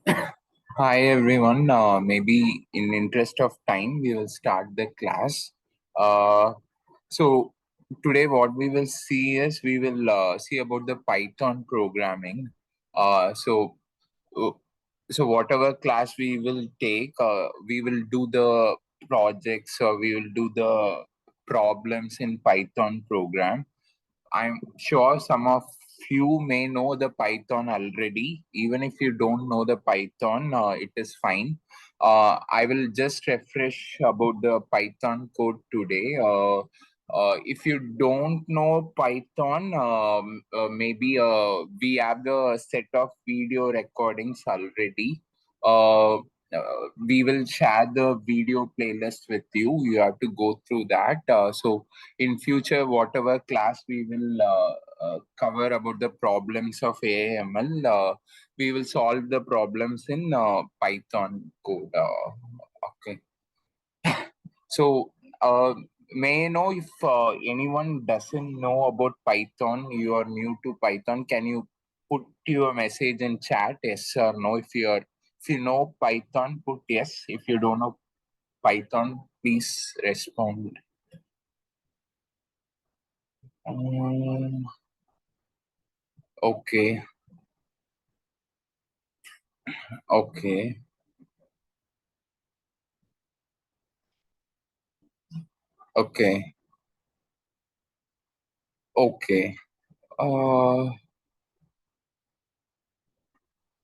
Hi everyone. Maybe in interest of time, we will start the class. Uh, so today, what we will see is we will see about the Python programming. Uh, so uh, so whatever class we will take, we will do the projects or we will do the problems in Python program. I'm sure some of you may know the Python already. Even if you don't know the Python, it is fine. I will just refresh about the Python code today. If you don't know Python, maybe we have the set of video recordings already. Uh, we will share the video playlist with you. You have to go through that. So in future, whatever class we will cover about the problems of AML, we will solve the problems in Python code. Okay. So, may I know if anyone doesn't know about Python, you are new to Python, can you put your message in chat, yes or no? If you know Python, put yes. If you don't know Python, please respond. Um, okay, okay, okay, okay. Uh,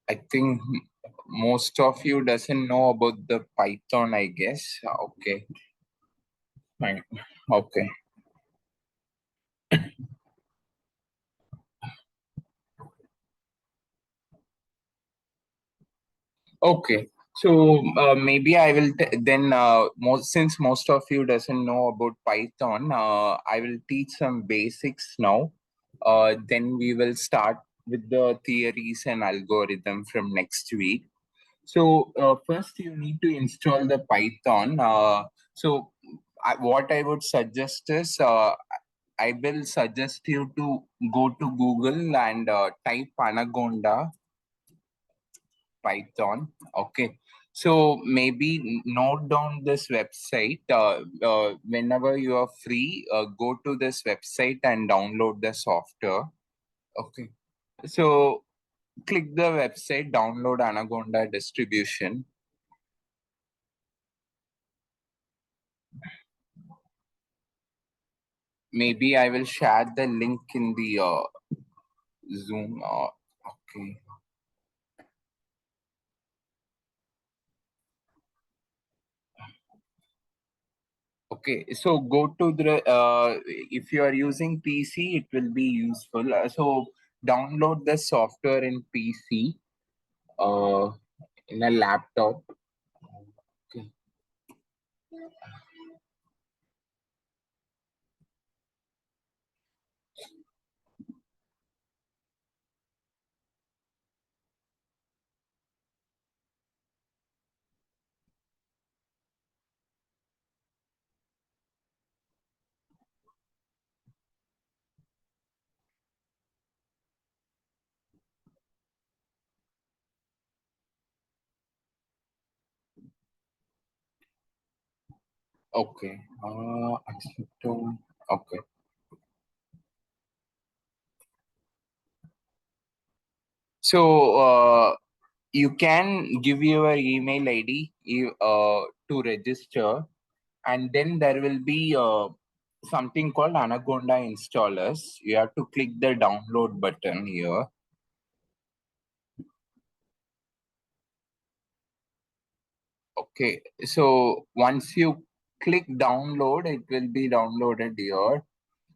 I think most of you doesn't know about the Python, I guess. Okay, fine. Okay, okay. So maybe I will then since most of you doesn't know about Python, I will teach some basics now. Then we will start with the theories and algorithm from next week. So first you need to install the Python. What I would suggest is I will suggest you to go to Google and type Anaconda Python. Okay. So maybe note down this website. Whenever you are free, go to this website and download the software. Okay. So click the website, download Anaconda distribution. Maybe I will share the link in the Zoom. Okay. Okay. So go to the if you are using PC, it will be useful. So download the software in PC, uh, in a laptop. Okay. Okay. Accept. Okay. So you can give your email ID to register, and then there will be something called Anaconda installers. You have to click the download button here. Okay, so once you click download, it will be downloaded here.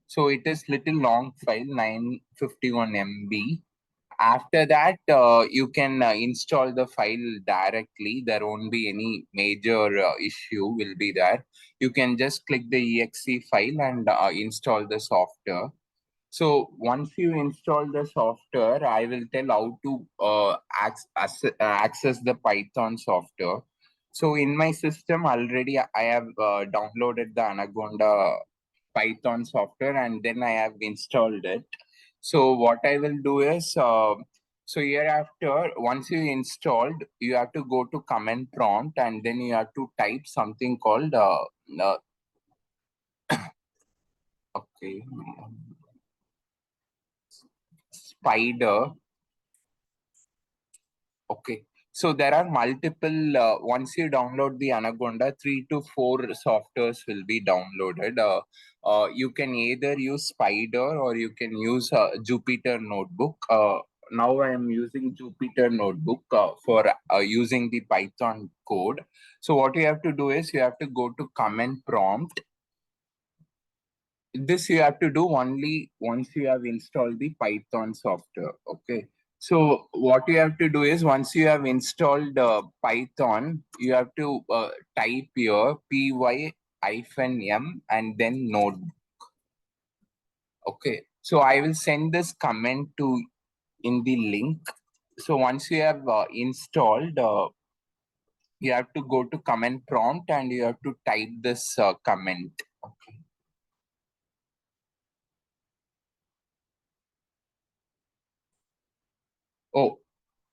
So it is little long file, 951 MB. After that, you can install the file directly. There won't be any major issue will be there. You can just click the exe file and install the software. So once you install the software, I will tell how to access the Python software. So in my system already, I have downloaded the Anaconda Python software and then I have installed it. So what I will do is So hereafter, once you installed, you have to go to command prompt and then you have to type something called uh, okay, spider. Okay. So there are multiple, once you download the Anaconda, 3 to 4 softwares will be downloaded. You can either use Spider or you can use Jupyter Notebook. Now I am using Jupyter Notebook for using the Python code. So what you have to do is you have to go to command prompt. This you have to do only once you have installed the Python software. Okay. So what you have to do is once you have installed Python, you have to type here py-m and then node. Okay. So I will send this comment to in the link. So once you have installed, you have to go to command prompt and you have to type this comment. Okay. Oh,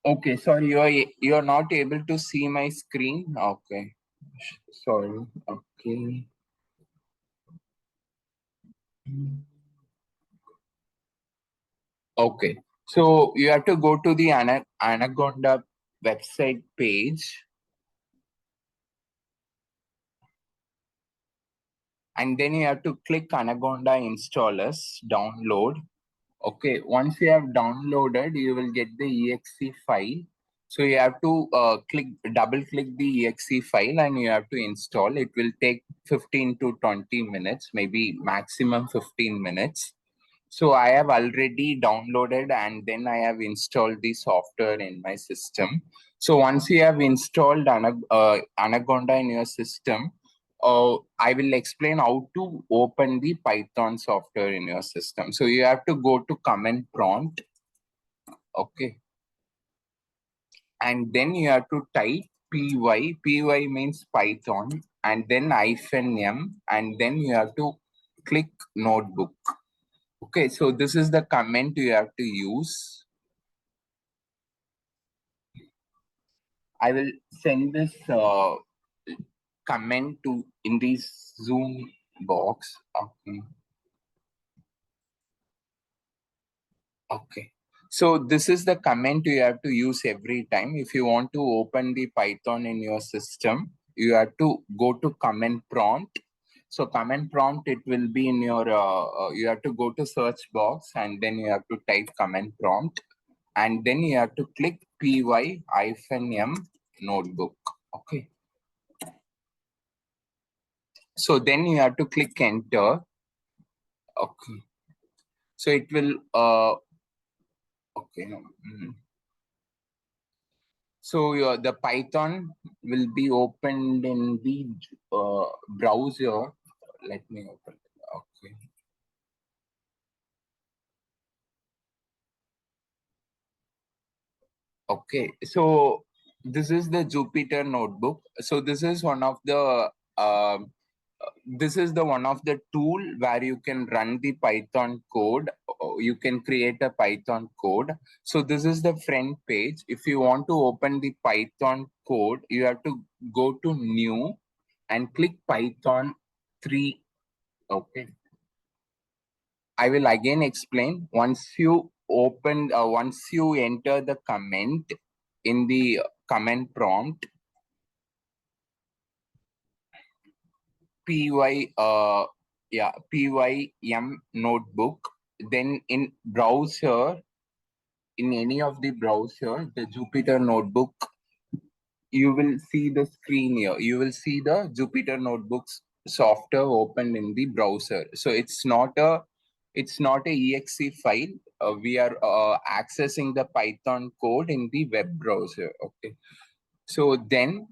okay, sorry, you are not able to see my screen. Okay, sorry. Okay. Okay. So you have to go to the Anaconda website page, and then you have to click Anaconda installers download. Okay, once you have downloaded, you will get the exe file. So you have to double click the exe file and you have to install. It will take 15 to 20 minutes, maybe maximum 15 minutes. So I have already downloaded and then I have installed the software in my system. So once you have installed Anaconda in your system, I will explain how to open the Python software in your system. So you have to go to command prompt, okay, and then you have to type py means Python, and then -m, and then you have to click notebook. Okay, so this is the comment you have to use. I will send this comment to in this Zoom box. Okay. Okay. So this is the comment you have to use every time. If you want to open the Python in your system, you have to go to command prompt. So command prompt, it will be in your, you have to go to search box and then you have to type command prompt and then you have to click py-m notebook. Okay. So then you have to click enter. Okay. So it will, okay. So the Python will be opened in the browser. Let me open it. Okay. Okay. So this is the Jupyter notebook. So this is one of the um, this is the one of the tool where you can run the Python code. You can create a Python code. So this is the front page. If you want to open the Python code, you have to go to new and click Python 3. Okay. I will again explain. Once you enter the comment in the command prompt, pym notebook, then in browser, in any of the browser, the Jupyter notebook, you will see the screen here. You will see the Jupyter notebooks software open in the browser. So it's not a exe file. We are accessing the Python code in the web browser. Okay. So then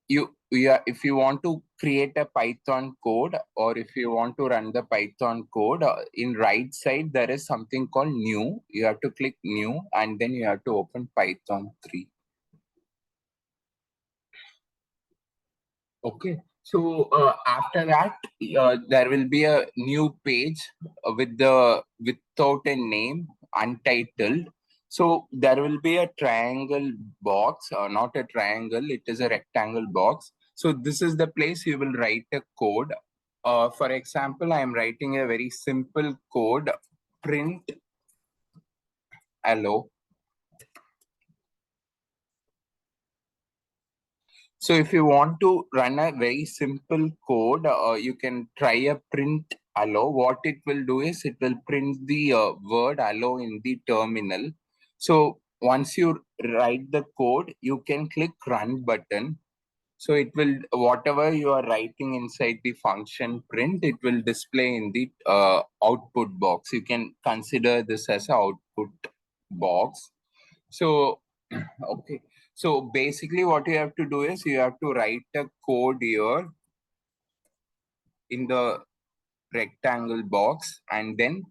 if you want to create a Python code or if you want to run the Python code, in right side there is something called new. You have to click new and then you have to open Python 3. Okay. So after that, there will be a new page with the without a name, untitled. So there will be a triangle box, not a triangle, it is a rectangle box. So this is the place you will write a code. For example, I am writing a very simple code, print hello. So if you want to run a very simple code, you can try a print hello. What it will do is it will print the word hello in the terminal. So once you write the code, you can click run button. So it will, whatever you are writing inside the function print, it will display in the output box. You can consider this as an output box. So, okay. So basically what you have to do is you have to write a code here in the rectangle box, and then,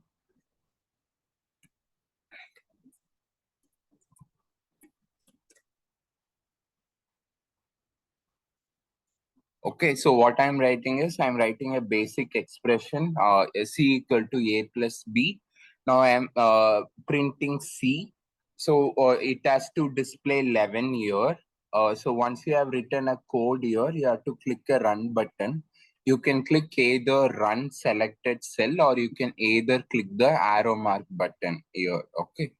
okay, so what I'm writing is I'm writing a basic expression, C equal to A plus B. Now I am printing C. So it has to display 11 here. So once you have written a code here, you have to click a run button. You can click either run selected cell, or you can either click the arrow mark button here. Okay.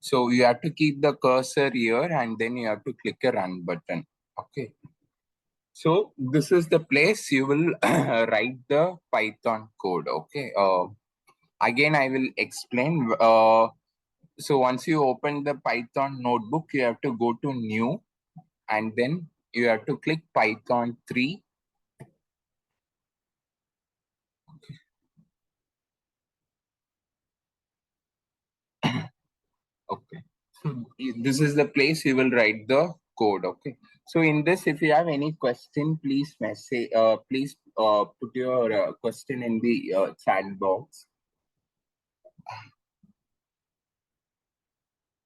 So you have to keep the cursor here, and then you have to click a run button. Okay. So this is the place you will write the Python code. Okay. Again, I will explain. So once you open the Python notebook, you have to go to new, and then you have to click Python 3. Okay. So this is the place you will write the code. Okay. So in this, if you have any question, please message. Please put your question in the chat box.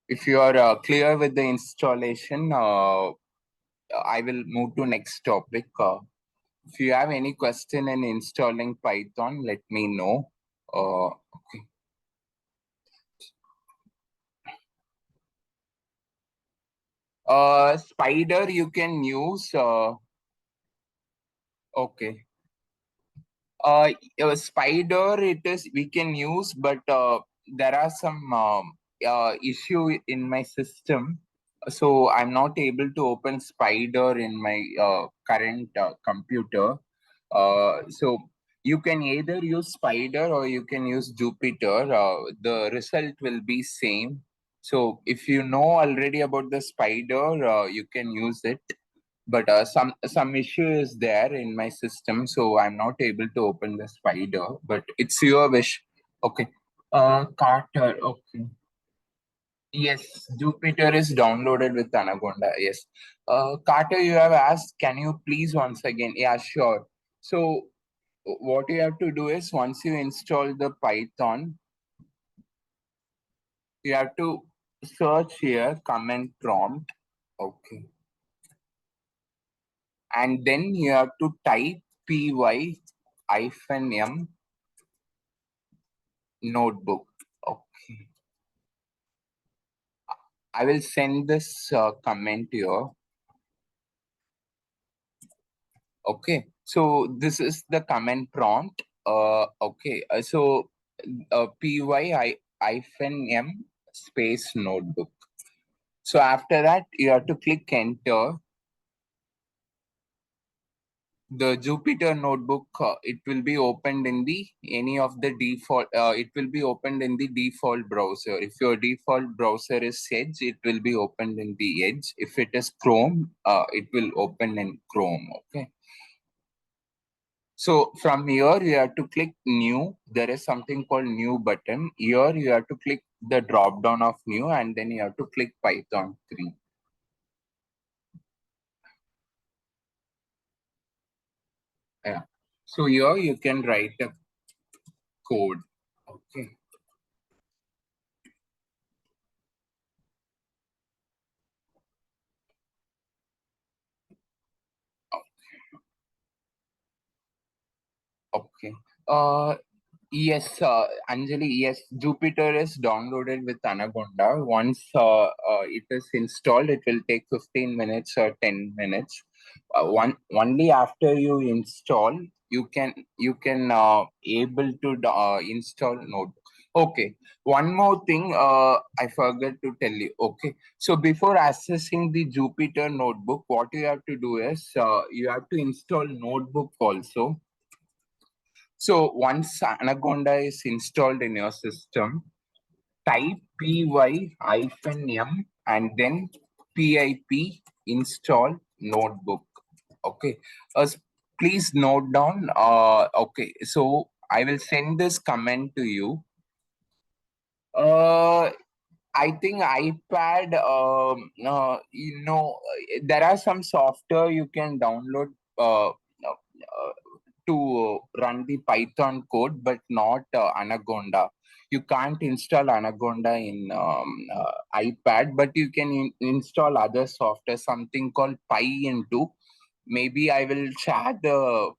If you are clear with the installation, I will move to next topic. If you have any question in installing Python, let me know. Okay. Spider you can use. Okay. Uh, Spider it is we can use, but there are some issue in my system, so I'm not able to open Spider in my current computer. So you can either use Spider or you can use Jupyter. The result will be same. So if you know already about the Spider, you can use it, but some issue is there in my system, so I'm not able to open the Spider, but it's your wish. Okay. Carter. Okay. Yes, Jupyter is downloaded with Anaconda. Yes. Carter, you have asked, can you please once again? Yeah, sure. So what you have to do is once you install the Python, you have to search here command prompt. Okay. And then you have to type py-m notebook. Okay. I will send this comment here. Okay. So this is the comment prompt. Okay. So py-m space notebook. So after that, you have to click enter. The Jupyter notebook, it will be opened in the any of the default. It will be opened in the default browser. If your default browser is Edge, it will be opened in the Edge. If it is Chrome, it will open in Chrome. Okay. So from here you have to click new. There is something called new button. Here you have to click the drop down of new, and then you have to click Python 3. Yeah. So here you can write a code. Okay. Okay. Yes, Anjali, yes, Jupyter is downloaded with Anaconda. Once it is installed, it will take 15 minutes or 10 minutes. Only after you install, you can able to install Notebook. Okay, one more thing I forgot to tell you. Okay, so before accessing the Jupyter Notebook, what you have to do is you have to install Notebook also. So once Anaconda is installed in your system, type py-m and then pip install notebook. Okay. Please note down. Okay. So I will send this comment to you. Uh, I think iPad. There are some software you can download. To run the Python code, but not Anaconda. You can't install Anaconda in iPad, but you can install other software, something called Py into. Maybe I will share the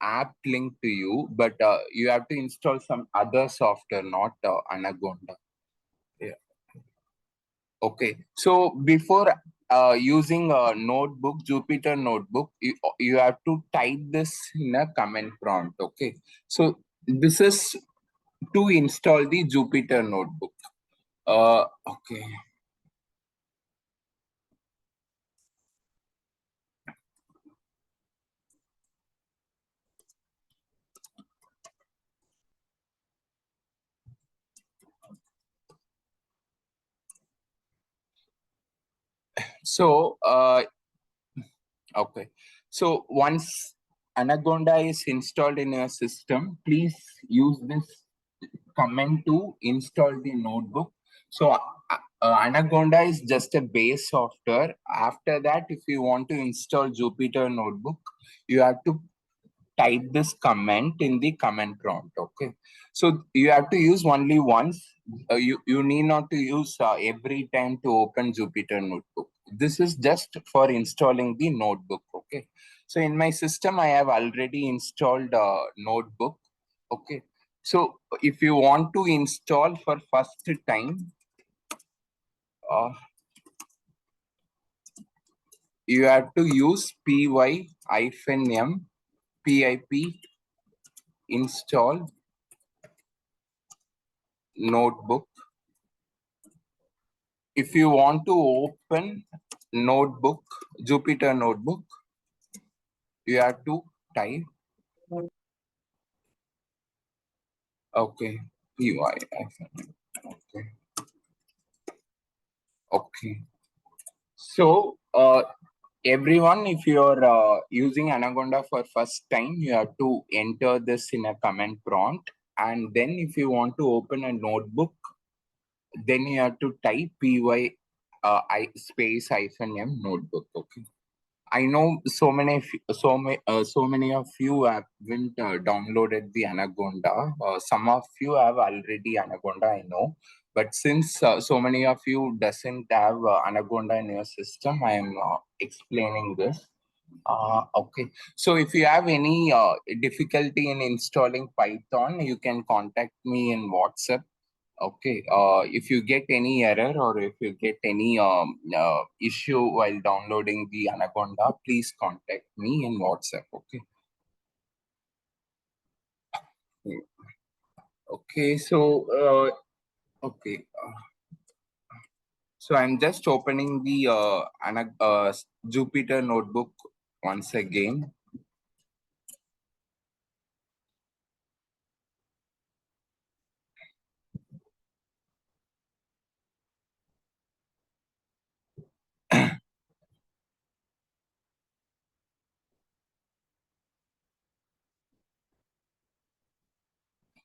app link to you, but you have to install some other software, not Anaconda. Yeah. Okay. So before using a notebook, Jupyter notebook, you have to type this in a command prompt. Okay. So this is to install the Jupyter notebook. Okay. So okay. So once Anaconda is installed in your system, please use this command to install the notebook. So Anaconda is just a base software. After that, if you want to install Jupyter Notebook, you have to type this comment in the command prompt. Okay, so you have to use only once. You need not to use every time to open Jupyter Notebook. This is just for installing the notebook. Okay, so in my system I have already installed Notebook. Okay, so if you want to install for first time, uh, you have to use py-m pip install notebook. If you want to open notebook, Jupyter notebook, you have to type, okay, py. Okay, okay. So everyone, if you're using Anaconda for first time, you have to enter this in a command prompt, and then if you want to open a notebook, then you have to type py I space hyphen m notebook. Okay. I know so many of you haven't downloaded the Anaconda. Some of you have already Anaconda, I know. But since so many of you doesn't have Anaconda in your system, I am explaining this. Okay. So if you have any difficulty in installing Python, you can contact me in WhatsApp. Okay. If you get any error or if you get any issue while downloading the Anaconda, please contact me in WhatsApp. Okay. Okay. Okay. So I'm just opening the Jupyter notebook once again.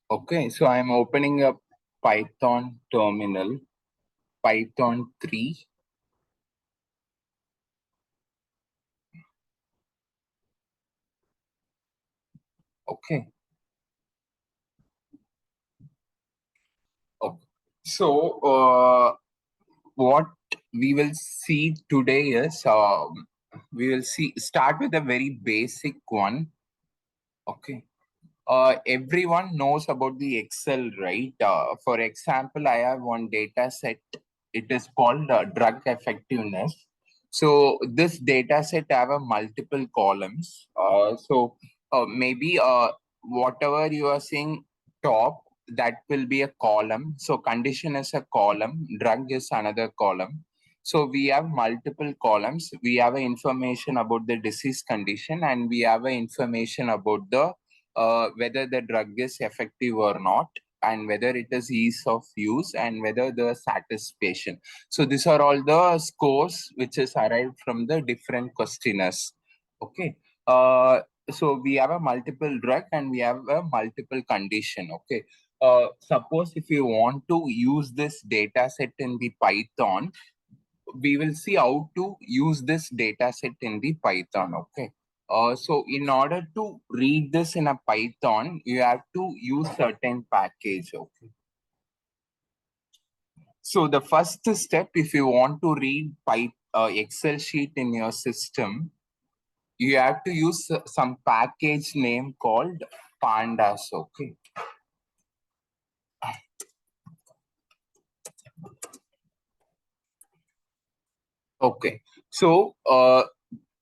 Okay. So I'm opening up Python terminal, Python 3. Okay. Okay. So what we will see today is we will see start with a very basic one. Okay. Everyone knows about the Excel, right? For example, I have one data set. It is called drug effectiveness. So this data set have a multiple columns. Maybe whatever you are seeing top, that will be a column. So condition is a column, drug is another column. So we have multiple columns. We have a information about the disease condition, and we have a information about the whether the drug is effective or not, and whether it is ease of use, and whether the satisfaction. So these are all the scores which is arrived from the different questionnaires. Okay. Uh, so we have a multiple drug and we have a multiple condition. Okay. Suppose if you want to use this data set in the Python, we will see how to use this data set in the Python. Okay. So in order to read this in a Python, you have to use certain package. Okay. So the first step, if you want to read Excel sheet in your system, you have to use some package name called pandas. Okay. Okay. So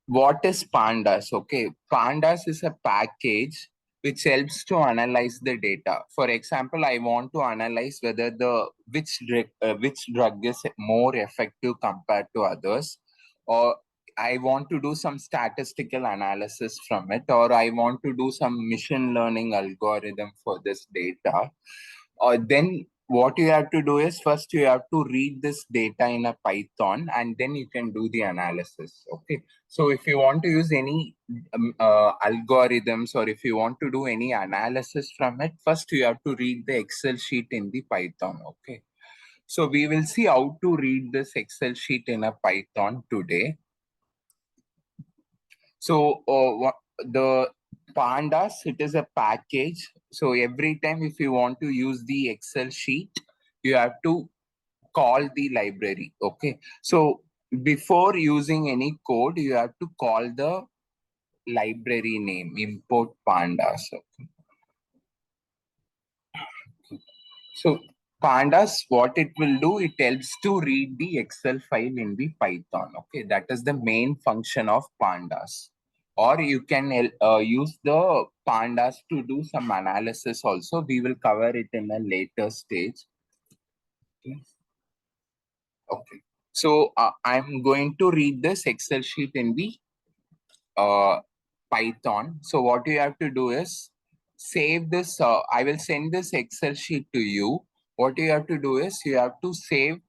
what is pandas? Okay, pandas is a package which helps to analyze the data. For example, I want to analyze whether the which drug is more effective compared to others, or I want to do some statistical analysis from it, or I want to do some machine learning algorithm for this data. Then what you have to do is, first you have to read this data in a Python, and then you can do the analysis. Okay. So if you want to use any algorithms, or if you want to do any analysis from it, first you have to read the Excel sheet in the Python. Okay. So we will see how to read this Excel sheet in a Python today. So the pandas, it is a package. So every time if you want to use the Excel sheet, you have to call the library. Okay. So before using any code, you have to call the library name, import pandas. So pandas, what it will do, it helps to read the Excel file in the Python. Okay, that is the main function of pandas. Or you can use the pandas to do some analysis also. We will cover it in a later stage. Okay. Okay. So I'm going to read this Excel sheet in the uh, Python. So what you have to do is save this. I will send this Excel sheet to you. What you have to do is you have to save.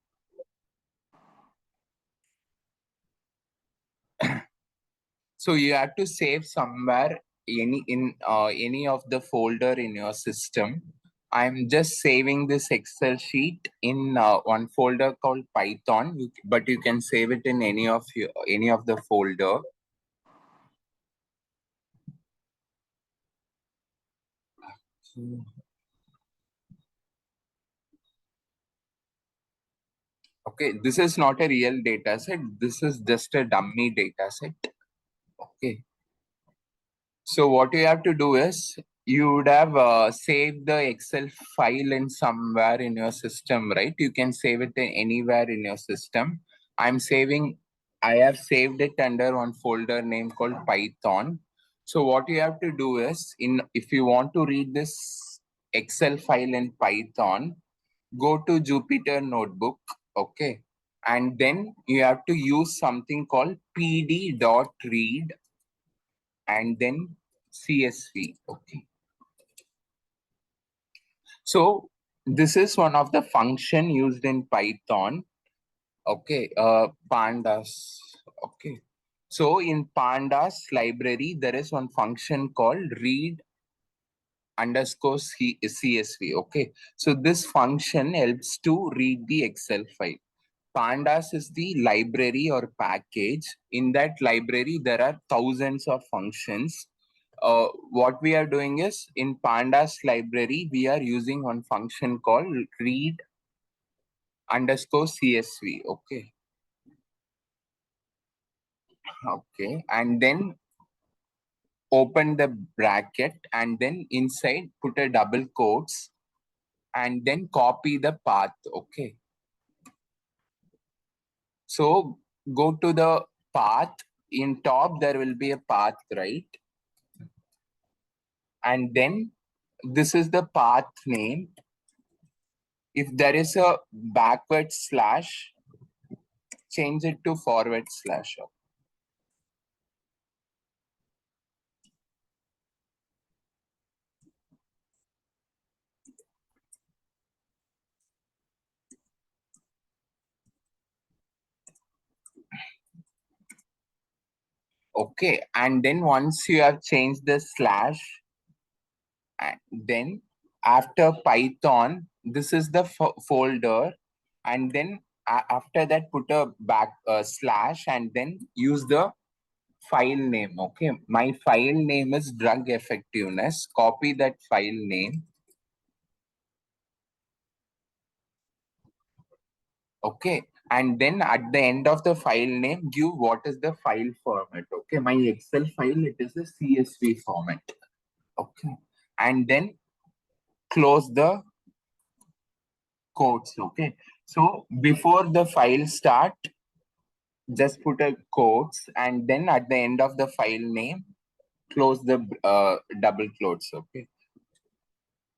So you have to save somewhere any of the folder in your system. I'm just saving this Excel sheet in one folder called Python, but you can save it in any of the folder. Okay, this is not a real data set. This is just a dummy data set. Okay. So what you have to do is you would have saved the Excel file in somewhere in your system, right? You can save it anywhere in your system. I'm saving, I have saved it under one folder name called Python. So what you have to do is, if you want to read this Excel file in Python, go to Jupyter Notebook, okay? And then you have to use something called pd.read and then CSV. Okay. So this is one of the function used in Python. Okay. Pandas. Okay. So in pandas library, there is one function called read underscore CSV. Okay. So this function helps to read the Excel file. Pandas is the library or package. In that library, there are thousands of functions. What we are doing is, in Pandas library, we are using one function called read underscore CSV. Okay. Okay. And then open the bracket and then inside put a double quotes and then copy the path. Okay. So go to the path. In top, there will be a path, right? And then this is the path name. If there is a backward slash, change it to forward slash. Okay. And then once you have changed the slash, and then after Python, this is the folder. And then after that, put a back slash and then use the file name. Okay, my file name is drug effectiveness. Copy that file name. Okay, and then at the end of the file name, give what is the file format. Okay, my Excel file, it is a CSV format. Okay, and then close the quotes. Okay, so before the file start, just put a quotes, and then at the end of the file name, close the double quotes. Okay.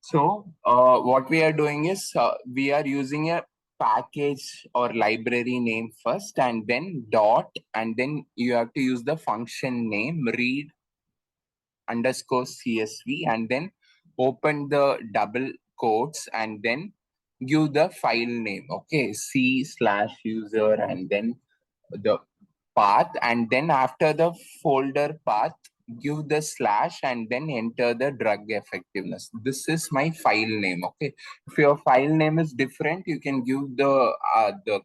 So what we are doing is we are using a package or library name first and then dot, and then you have to use the function name read underscore CSV, and then open the double quotes and then give the file name. Okay, C slash user and then the path, and then after the folder path, give the slash and then enter the drug effectiveness. This is my file name. Okay, if your file name is different, you can give the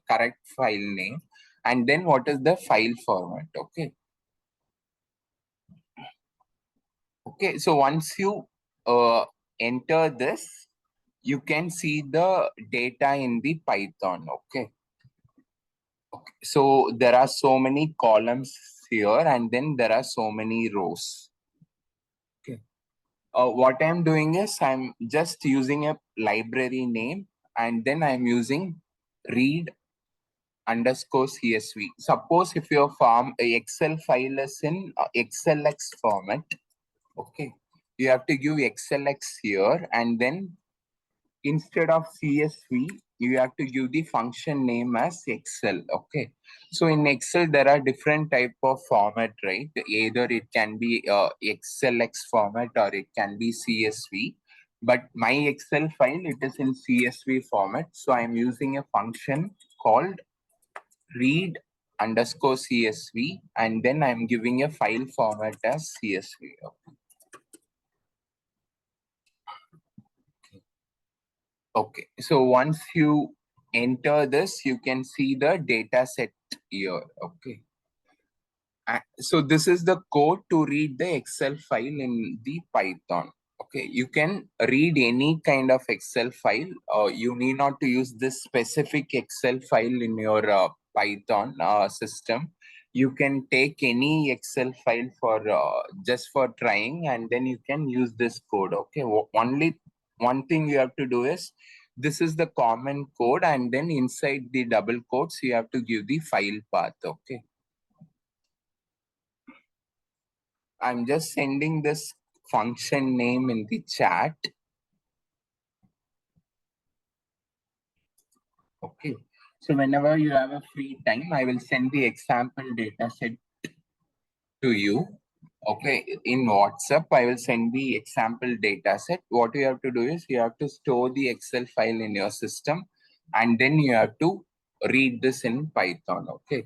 correct file name, and then what is the file format. Okay. Okay, so once you enter this, you can see the data in the Python. Okay. Okay, so there are so many columns here, and then there are so many rows. Okay. What I'm doing is I'm just using a library name, and then I'm using read underscore CSV. Suppose if your form a Excel file is in XLX format, okay, you have to give XLX here, and then instead of CSV, you have to give the function name as Excel. Okay. So in Excel, there are different type of format, right? Either it can be XLX format or it can be CSV. But my Excel file, it is in CSV format. So I'm using a function called read underscore CSV, and then I'm giving a file format as CSV. Okay, so once you enter this, you can see the data set here. Okay. So this is the code to read the Excel file in the Python. Okay, you can read any kind of Excel file. You need not to use this specific Excel file in your Python system. You can take any Excel file for just for trying, and then you can use this code. Okay, only one thing you have to do is this is the common code, and then inside the double quotes you have to give the file path. Okay. I'm just sending this function name in the chat. Okay. So whenever you have a free time, I will send the example data set to you. Okay. In WhatsApp, I will send the example data set. What you have to do is you have to store the Excel file in your system, and then you have to read this in Python. Okay.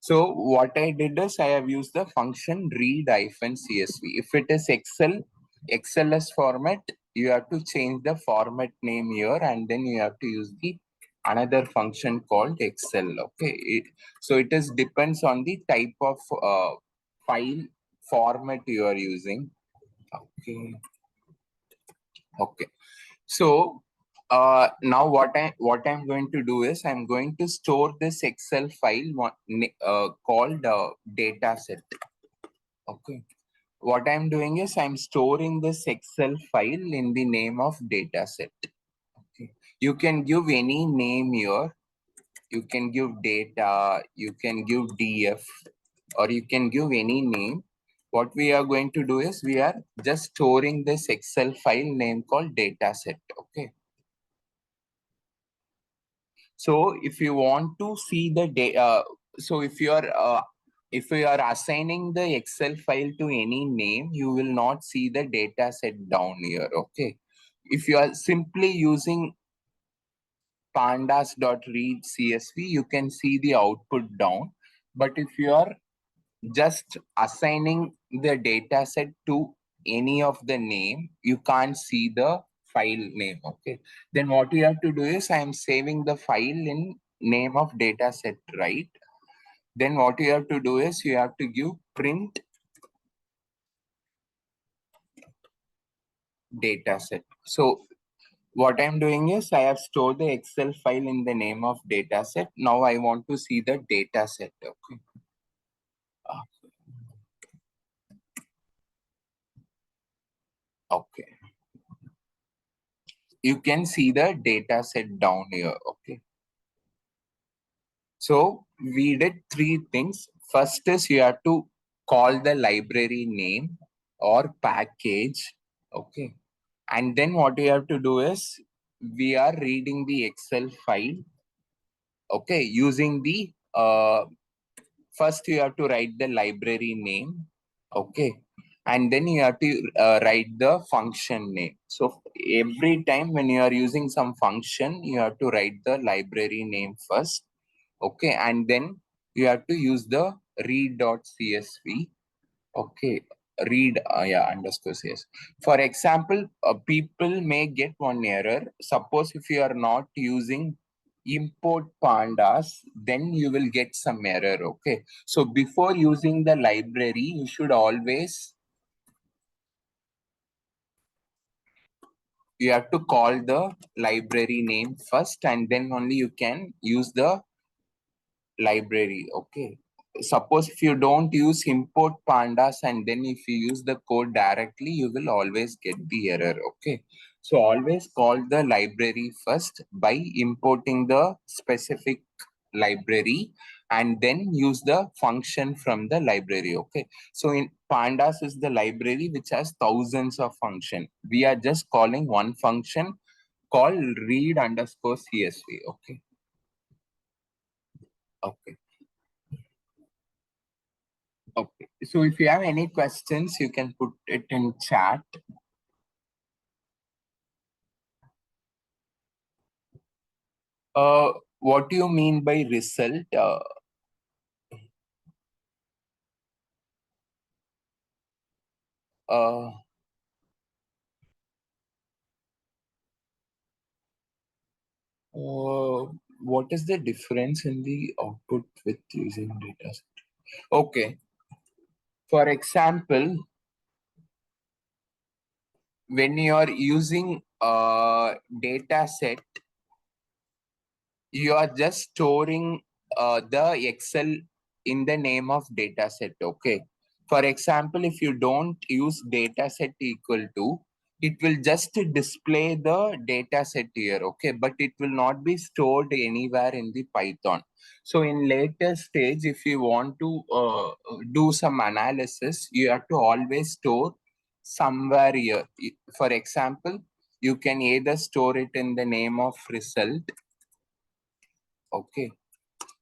So what I did is I have used the function read-CSV. If it is XLS format, you have to change the format name here, and then you have to use the another function called Excel. Okay, so it is depends on the type of file format you are using. Okay, okay. So Now what I'm going to do is I'm going to store this Excel file called data set. Okay. What I'm doing is I'm storing this Excel file in the name of data set. Okay. You can give any name here. You can give data, you can give DF, or you can give any name. What we are going to do is we are just storing this Excel file name called data set. Okay. So if you want to see the data, so if you are assigning the Excel file to any name, you will not see the data set down here. Okay. If you are simply using pandas.read CSV, you can see the output down. But if you are just assigning the data set to any of the name, you can't see the file name. Okay. Then what you have to do is I am saving the file in name of data set, right? Then what you have to do is you have to give print data set. So what I'm doing is I have stored the Excel file in the name of data set. Now I want to see the data set. Okay. Okay. You can see the data set down here. Okay. So we did three things. First is you have to call the library name or package. Okay. And then what you have to do is we are reading the Excel file. Okay. Using the first you have to write the library name. Okay. And then you have to write the function name. So every time when you are using some function, you have to write the library name first. Okay. And then you have to use the read.csv. Okay. Read, yeah, underscore cs. For example, people may get one error. Suppose if you are not using import pandas, then you will get some error. Okay. So before using the library, you should always, you have to call the library name first, and then only you can use the library. Okay. Suppose if you don't use import pandas and then if you use the code directly, you will always get the error. Okay. So always call the library first by importing the specific library and then use the function from the library. Okay. So in pandas is the library which has thousands of function. We are just calling one function called read underscore CSV. Okay. Okay. Okay. So if you have any questions, you can put it in chat. What do you mean by result? Uh, what is the difference in the output with using data set? Okay. For example, when you are using data set, you are just storing the Excel in the name of data set. Okay. For example, if you don't use data set equal to, it will just display the data set here. Okay. But it will not be stored anywhere in the Python. So in later stage, if you want to do some analysis, you have to always store somewhere here. For example, you can either store it in the name of result. Okay.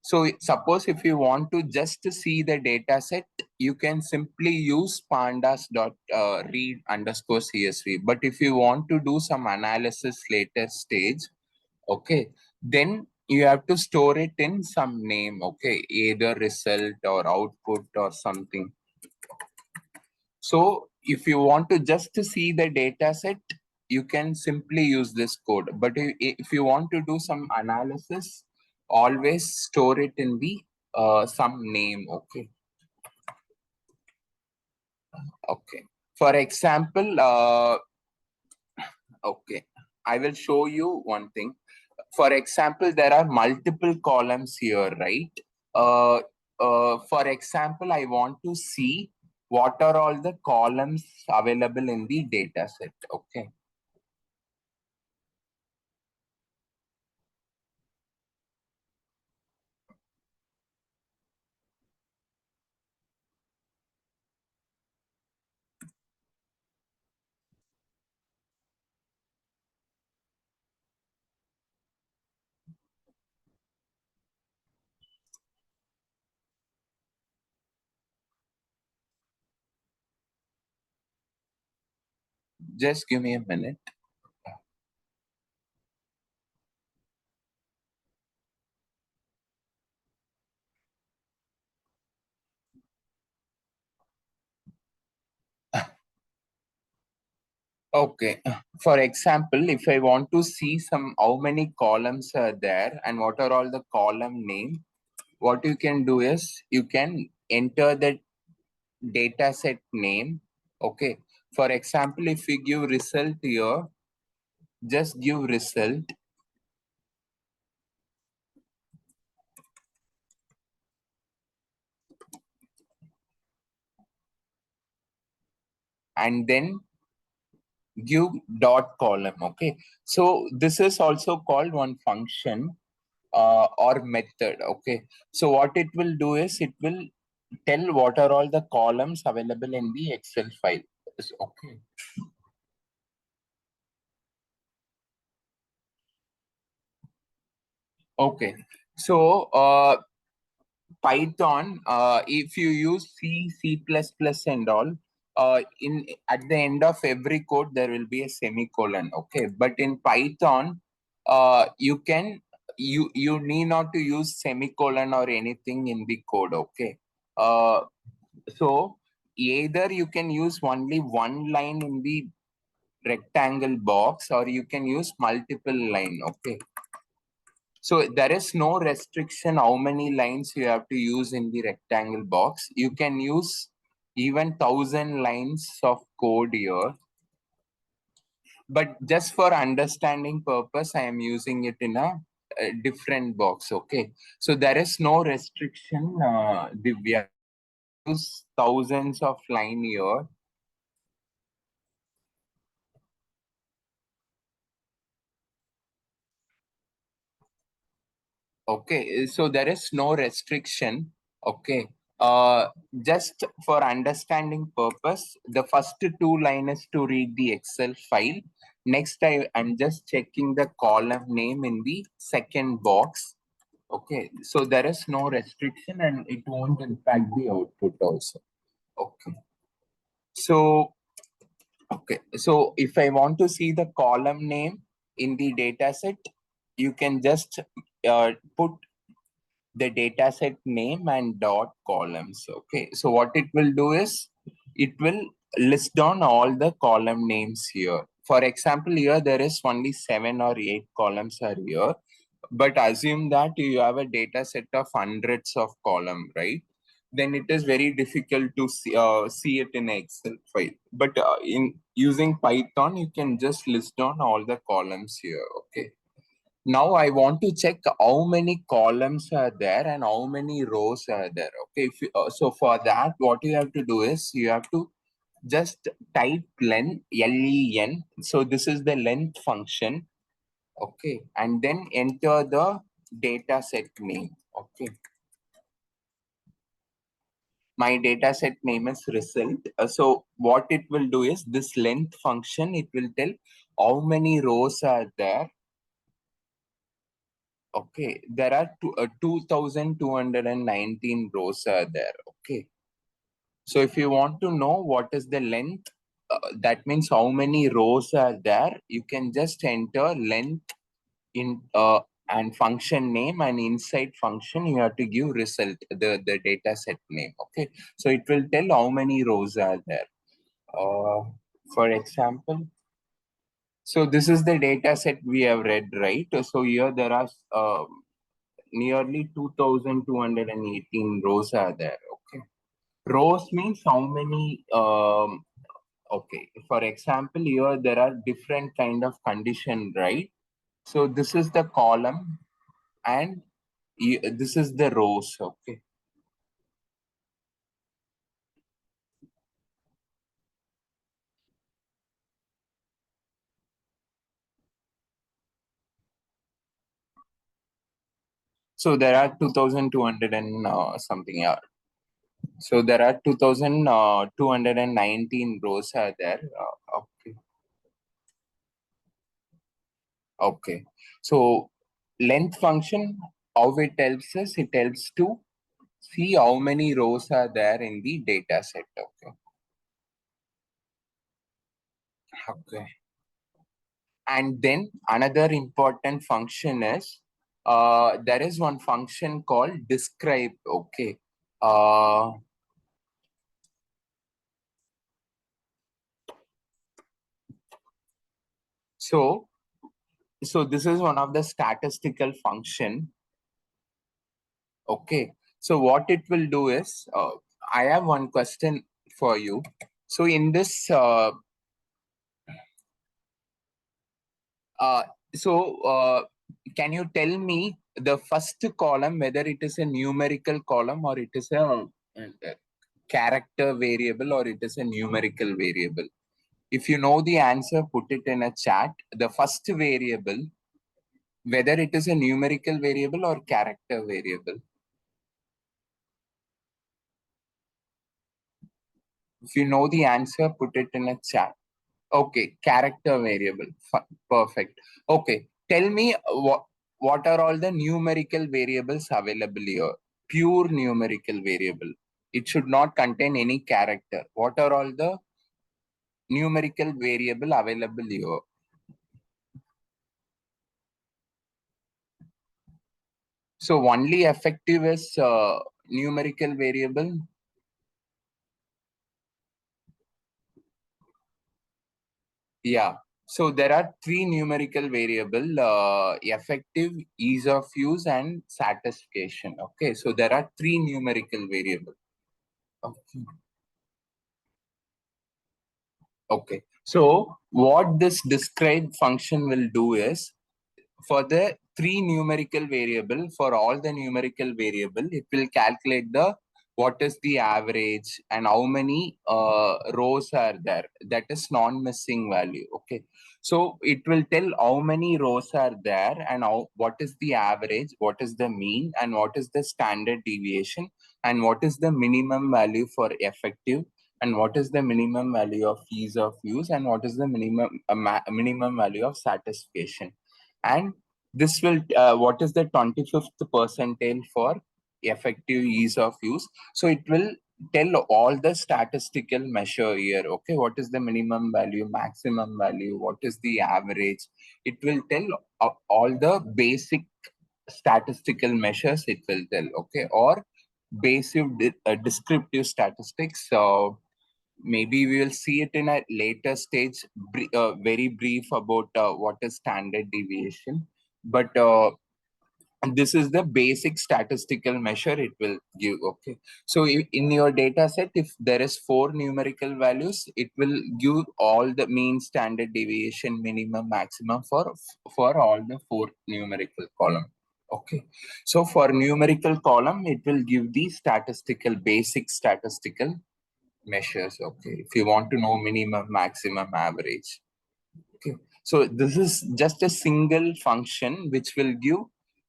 So suppose if you want to just see the data set, you can simply use pandas dot read underscore CSV. But if you want to do some analysis later stage, okay, then you have to store it in some name, okay, either result or output or something. So if you want to just see the data set, you can simply use this code. But if you want to do some analysis, always store it in the some name. Okay. Okay. For example, okay. I will show you one thing. For example, there are multiple columns here, right? Uh, for example, I want to see what are all the columns available in the data set. Okay. Just give me a minute. Okay. For example, if I want to see some how many columns are there and what are all the column name, what you can do is you can enter the data set name. Okay. For example, if we give result here, just give result and then give dot column. Okay. So this is also called one function or method. Okay. So what it will do is it will tell what are all the columns available in the Excel file. Okay. Okay. So Python, if you use C, C++, and all, in at the end of every code there will be a semicolon. Okay, but in Python, you can you need not to use semicolon or anything in the code. Okay, uh, so either you can use only one line in the rectangle box, or you can use multiple line. Okay, so there is no restriction how many lines you have to use in the rectangle box. You can use even 1,000 lines of code here. But just for understanding purpose, I am using it in a different box. Okay. So there is no restriction. Divya, use thousands of line here. Okay, so there is no restriction. Okay, just for understanding purpose, the first two line is to read the Excel file. Next, I'm just checking the column name in the second box. Okay, so there is no restriction and it won't impact the output also. Okay, so okay, so if I want to see the column name in the data set, you can just put the data set name and dot columns. Okay, so what it will do is it will list down all the column names here. For example, here there is only 7 or 8 columns are here, but assume that you have a data set of hundreds of column, right? Then it is very difficult to see it in Excel file. But in using Python, you can just list down all the columns here. Okay, now I want to check how many columns are there and how many rows are there. Okay, so for that, what you have to do is you have to just type length, len. So this is the length function. Okay, and then enter the data set name. Okay, my data set name is result. So what it will do is this length function, it will tell how many rows are there. Okay, there are 2,219 rows are there. Okay, so if you want to know what is the length, that means how many rows are there, you can just enter length in and function name, and inside function you have to give result, the data set name. Okay, so it will tell how many rows are there. Uh, for example, so this is the data set we have read, right? So here there are nearly 2,218 rows are there. Okay. Rows means how many Okay, for example, here there are different kind of condition, right? So this is the column and this is the rows. Okay. So there are 2,200 and something. Yeah. So there are 2,219 rows are there. Okay. Okay. So length function, how it helps us? It helps to see how many rows are there in the data set. Okay. Okay. And then another important function is there is one function called describe. Okay. Uh, so so this is one of the statistical function. Okay. So what it will do is I have one question for you. So in this uh, so can you tell me the first column whether it is a numerical column or it is a character variable or it is a numerical variable? If you know the answer, put it in a chat. The first variable, whether it is a numerical variable or character variable. If you know the answer, put it in a chat. Okay, character variable. Perfect. Okay, tell me what are all the numerical variables available here? Pure numerical variable. It should not contain any character. What are all the numerical variable available here? So only effective is numerical variable. Yeah. So there are three numerical variable: effective, ease of use, and satisfaction. Okay. So there are three numerical variable. Okay. Okay. So what this describe function will do is for the three numerical variable, for all the numerical variable, it will calculate the what is the average and how many rows are there. That is non-missing value. Okay. So it will tell how many rows are there and what is the average, what is the mean, and what is the standard deviation, and what is the minimum value for effective, and what is the minimum value of ease of use, and what is the minimum value of satisfaction. And this will what is the 25th percentile for effective ease of use. So it will tell all the statistical measure here. Okay, what is the minimum value, maximum value, what is the average. It will tell all the basic statistical measures. It will tell. Okay, or basic descriptive statistics. So maybe we will see it in a later stage, very brief about what is standard deviation. But this is the basic statistical measure it will give. Okay. So in your data set, if there is four numerical values, it will give all the mean, standard deviation, minimum, maximum for all the four numerical column. Okay. So for numerical column, it will give the statistical, basic statistical measures. Okay, if you want to know minimum, maximum, average. Okay, so this is just a single function which will give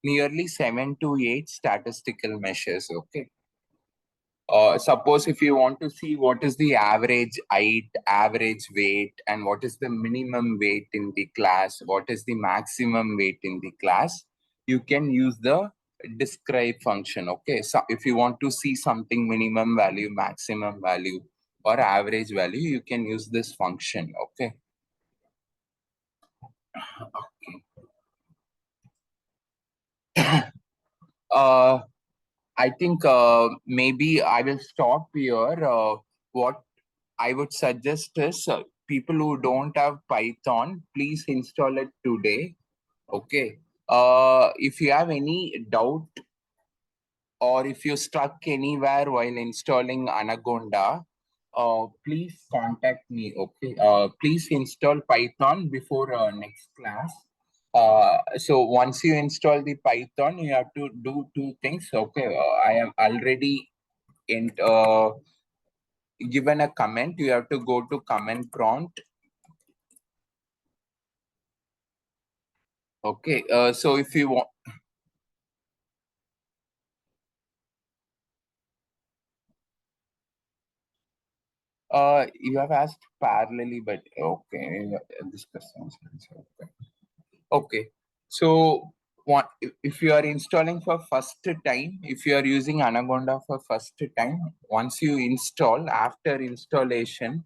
nearly 7 to 8 statistical measures. Okay. Suppose if you want to see what is the average height, average weight, and what is the minimum weight in the class, what is the maximum weight in the class, you can use the describe function. Okay. So if you want to see something minimum value, maximum value, or average value, you can use this function. Okay. Uh, I think maybe I will stop here. What I would suggest is people who don't have Python, please install it today. Okay. If you have any doubt or if you're stuck anywhere while installing Anaconda, please contact me. Okay. Please install Python before next class. So once you install the Python, you have to do two things. Okay. I am already in given a comment. You have to go to comment prompt. Okay. So if you want, you have asked parallelly, but okay. This question is okay. Okay. So what if you are installing for first time, if you are using Anaconda for first time, once you install, after installation,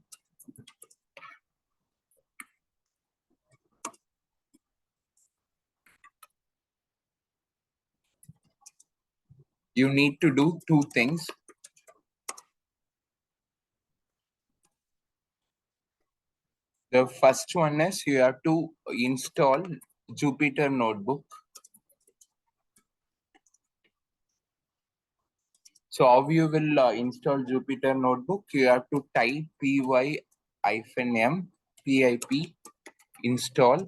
you need to do two things. The first one is you have to install Jupyter Notebook. So how you will install Jupyter Notebook? You have to type py-m pip install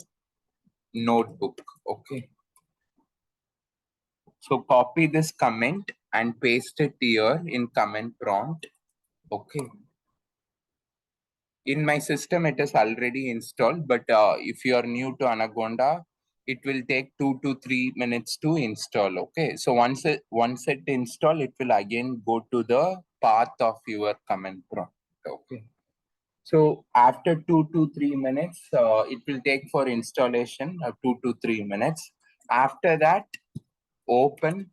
notebook. Okay. So copy this comment and paste it here in comment prompt. Okay. In my system, it is already installed, but if you are new to Anaconda, it will take 2 to 3 minutes to install. Okay. So once it install, it will again go to the path of your comment prompt. Okay. So after 2 to 3 minutes, it will take for installation 2 to 3 minutes. After that, open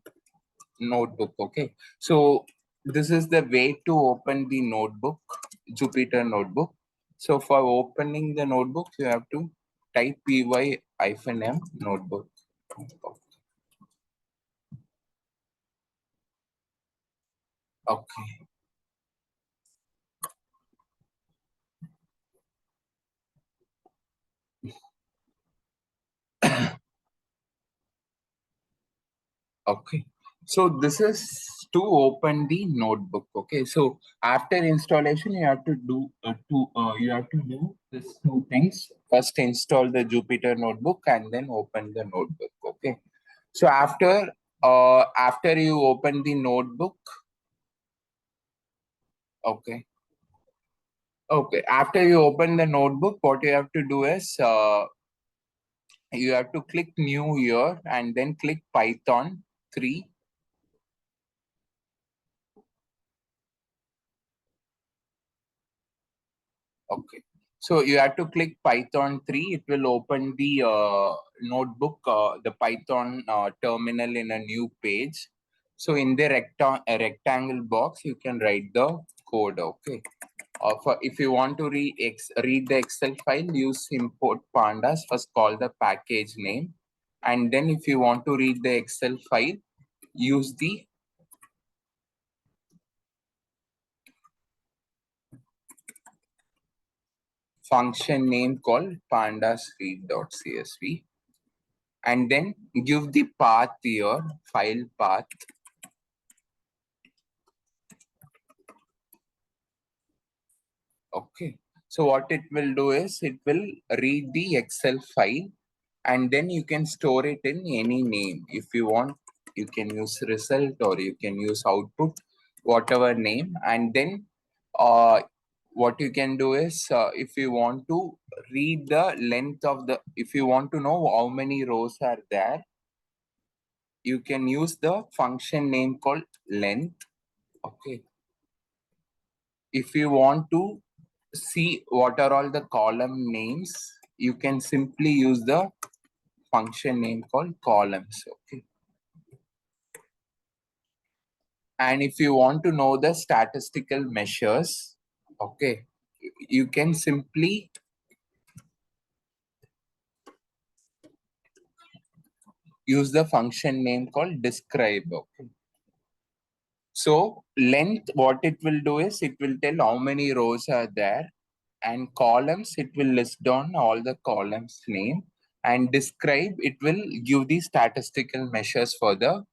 notebook. Okay, so this is the way to open the notebook, Jupyter Notebook. So for opening the notebook, you have to type py-m notebook. Okay. Okay. So this is to open the notebook. Okay. So after installation, you have to do these two things. First, install the Jupyter Notebook and then open the notebook. Okay. So after you open the notebook, okay. Okay. After you open the notebook, what you have to do is you have to click new here and then click Python 3. Okay. So you have to click Python 3. It will open the notebook, the Python terminal in a new page. So in the rectangle box, you can write the code. Okay. If you want to read the Excel file, use import pandas. First, call the package name, and then if you want to read the Excel file, use the function name called pandas read.csv, and then give the path here, file path. Okay. So what it will do is it will read the Excel file and then you can store it in any name. If you want, you can use result or you can use output, whatever name. And then what you can do is if you want to read the length of if you want to know how many rows are there, you can use the function name called length. Okay. If you want to see what are all the column names, you can simply use the function name called columns. Okay. And if you want to know the statistical measures, okay, you can simply use the function name called describe. Okay. So length, what it will do is it will tell how many rows are there, and columns, it will list down all the columns name, and describe, it will give the statistical measures for the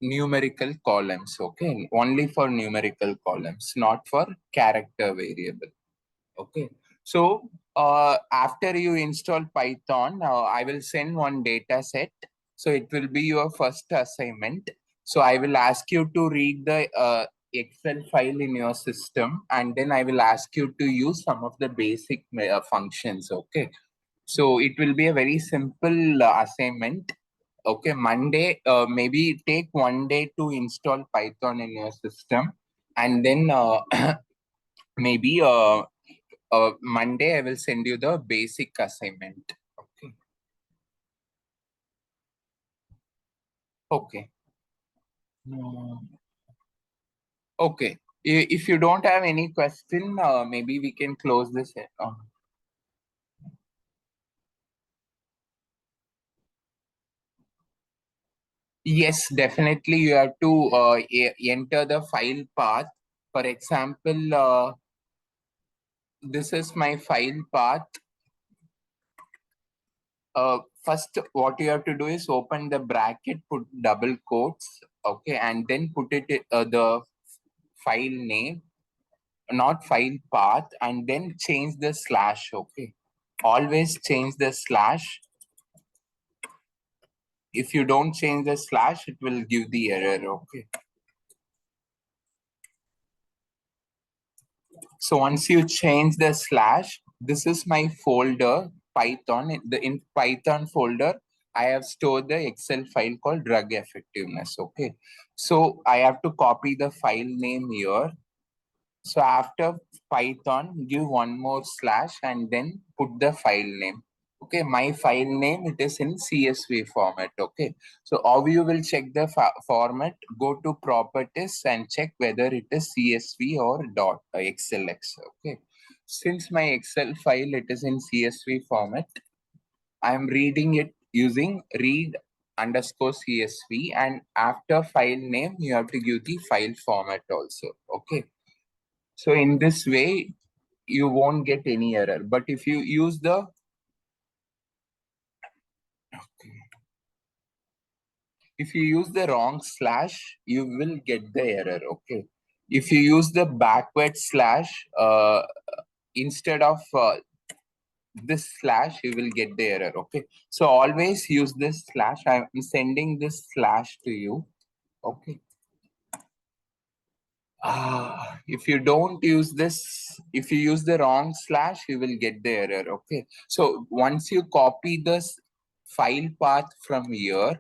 numerical columns. Okay, only for numerical columns, not for character variable. Okay, so after you install Python, I will send one data set. So it will be your first assignment. So I will ask you to read the Excel file in your system, and then I will ask you to use some of the basic functions. Okay, so it will be a very simple assignment. Okay, Monday, maybe take one day to install Python in your system, and then maybe Monday I will send you the basic assignment. Okay. Okay. Okay. If you don't have any question, maybe we can close this. Yes, definitely. You have to enter the file path. For example, this is my file path. First, what you have to do is open the bracket, put double quotes, okay, and then put it the file name, not file path, and then change the slash. Okay, always change the slash. If you don't change the slash, it will give the error. Okay, so once you change the slash, this is my folder Python. In Python folder, I have stored the Excel file called drug effectiveness. Okay, so I have to copy the file name here. So after Python, give one more slash and then put the file name. Okay, my file name, it is in CSV format. Okay, so how you will check the format? Go to properties and check whether it is CSV or dot XLX. Okay, since my Excel file it is in CSV format, I am reading it using read underscore CSV, and after file name you have to give the file format also. Okay, so in this way, you won't get any error. But if you use the wrong slash, you will get the error. Okay. If you use the backward slash instead of this slash, you will get the error. Okay. So always use this slash. I'm sending this slash to you. Okay. If you don't use this, if you use the wrong slash, you will get the error. Okay. So once you copy this file path from here,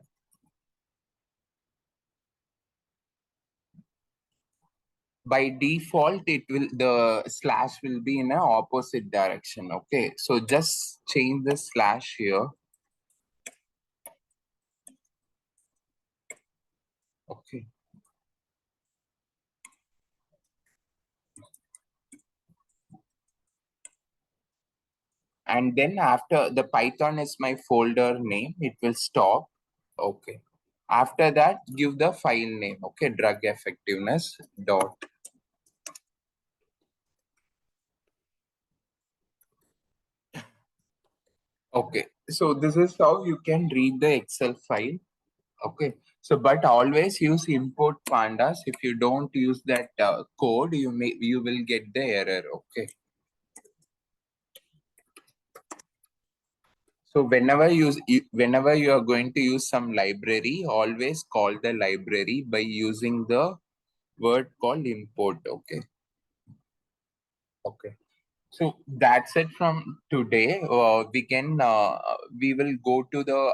by default, it will the slash will be in a opposite direction. Okay. So just change the slash here. Okay. And then after the Python is my folder name, it will stop. Okay. After that, give the file name. Okay. Drug effectiveness dot. Okay, so this is how you can read the Excel file. Okay, so but always use import pandas. If you don't use that code, you will get the error. Okay, so whenever you are going to use some library, always call the library by using the word called import. Okay, okay. So that's it from today. We will go to the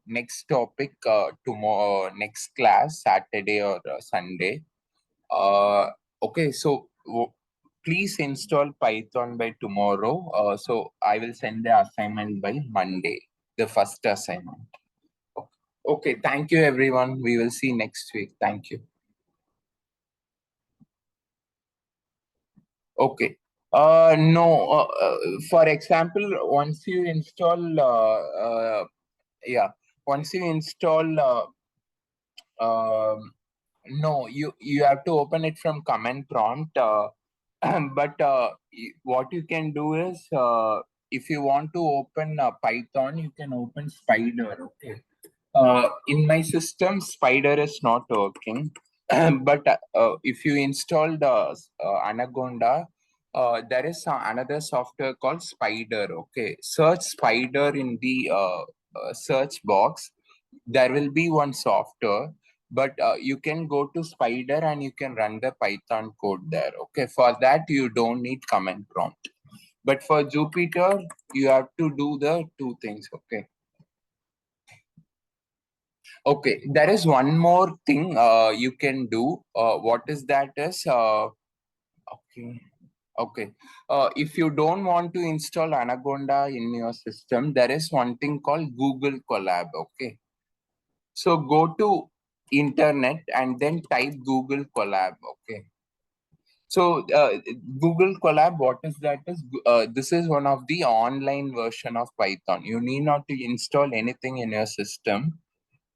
next topic tomorrow, next class, Saturday or Sunday. Uh, okay, so please install Python by tomorrow. So I will send the assignment by Monday, the first assignment. Okay, thank you everyone. We will see next week. Thank you. Okay. No. For example, once you install, yeah, once you install, no, you have to open it from command prompt. But what you can do is, if you want to open Python, you can open Spider. Okay. In my system, Spider is not working. But if you install the Anaconda, there is another software called Spider. Okay, search Spider in the search box. There will be one software, but you can go to Spider and you can run the Python code there. Okay, for that you don't need command prompt. But for Jupyter, you have to do the two things. Okay. Okay, there is one more thing you can do. What is that? Is okay, okay. If you don't want to install Anaconda in your system, there is one thing called Google Colab. Okay, so go to internet and then type Google Colab. Okay, so Google Colab, what is that? Is this is one of the online version of Python. You need not to install anything in your system.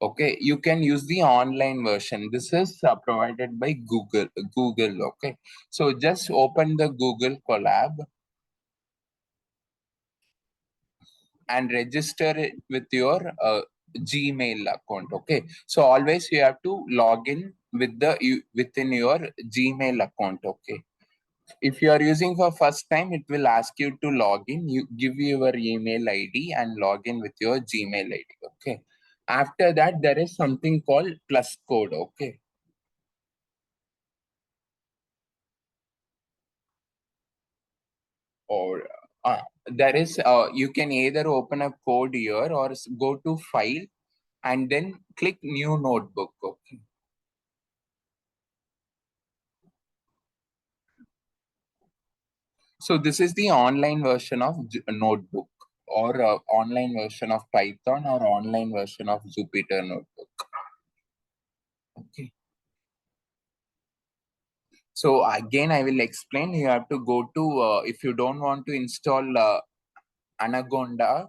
Okay, you can use the online version. This is provided by Google. Okay, so just open the Google Colab and register it with your Gmail account. Okay, so always you have to log in with within your Gmail account. Okay, if you are using for first time, it will ask you to log in. You give your email ID and log in with your Gmail ID. Okay, after that there is something called plus code. Okay, or there is you can either open a code here or go to file and then click new notebook. Okay, so this is the online version of notebook, or online version of Python, or online version of Jupyter notebook. Okay, so again I will explain. You have to go to if you don't want to install Anaconda,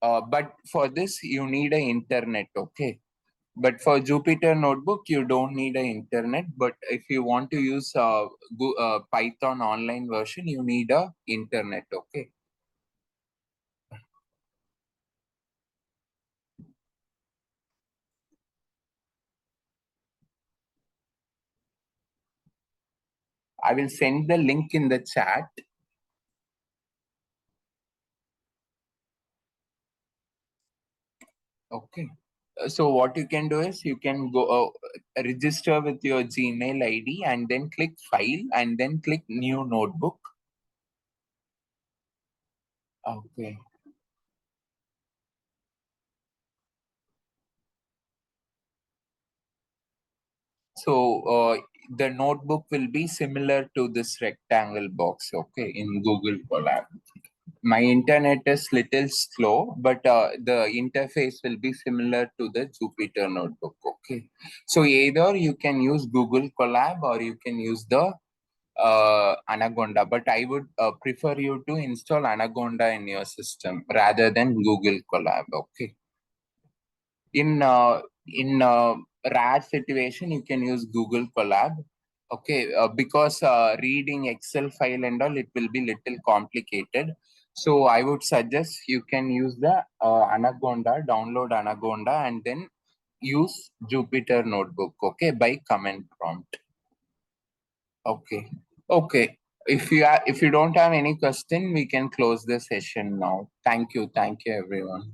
but for this you need a internet. Okay, but for Jupyter Notebook, you don't need an internet. But if you want to use Python online version, you need a internet. Okay. I will send the link in the chat. Okay. So what you can do is you can go register with your Gmail ID and then click file and then click new notebook. Okay. So the notebook will be similar to this rectangle box. Okay, in Google Colab. My internet is little slow, but the interface will be similar to the Jupyter notebook. Okay, so either you can use Google Colab or you can use the Anaconda, but I would prefer you to install Anaconda in your system rather than Google Colab. Okay, in rare situation you can use Google Colab. Okay, because reading Excel file and all, it will be little complicated. So I would suggest you can use the Anaconda, download Anaconda and then use Jupyter notebook. Okay, by command prompt. Okay, okay, if you don't have any question, we can close the session now. Thank you everyone.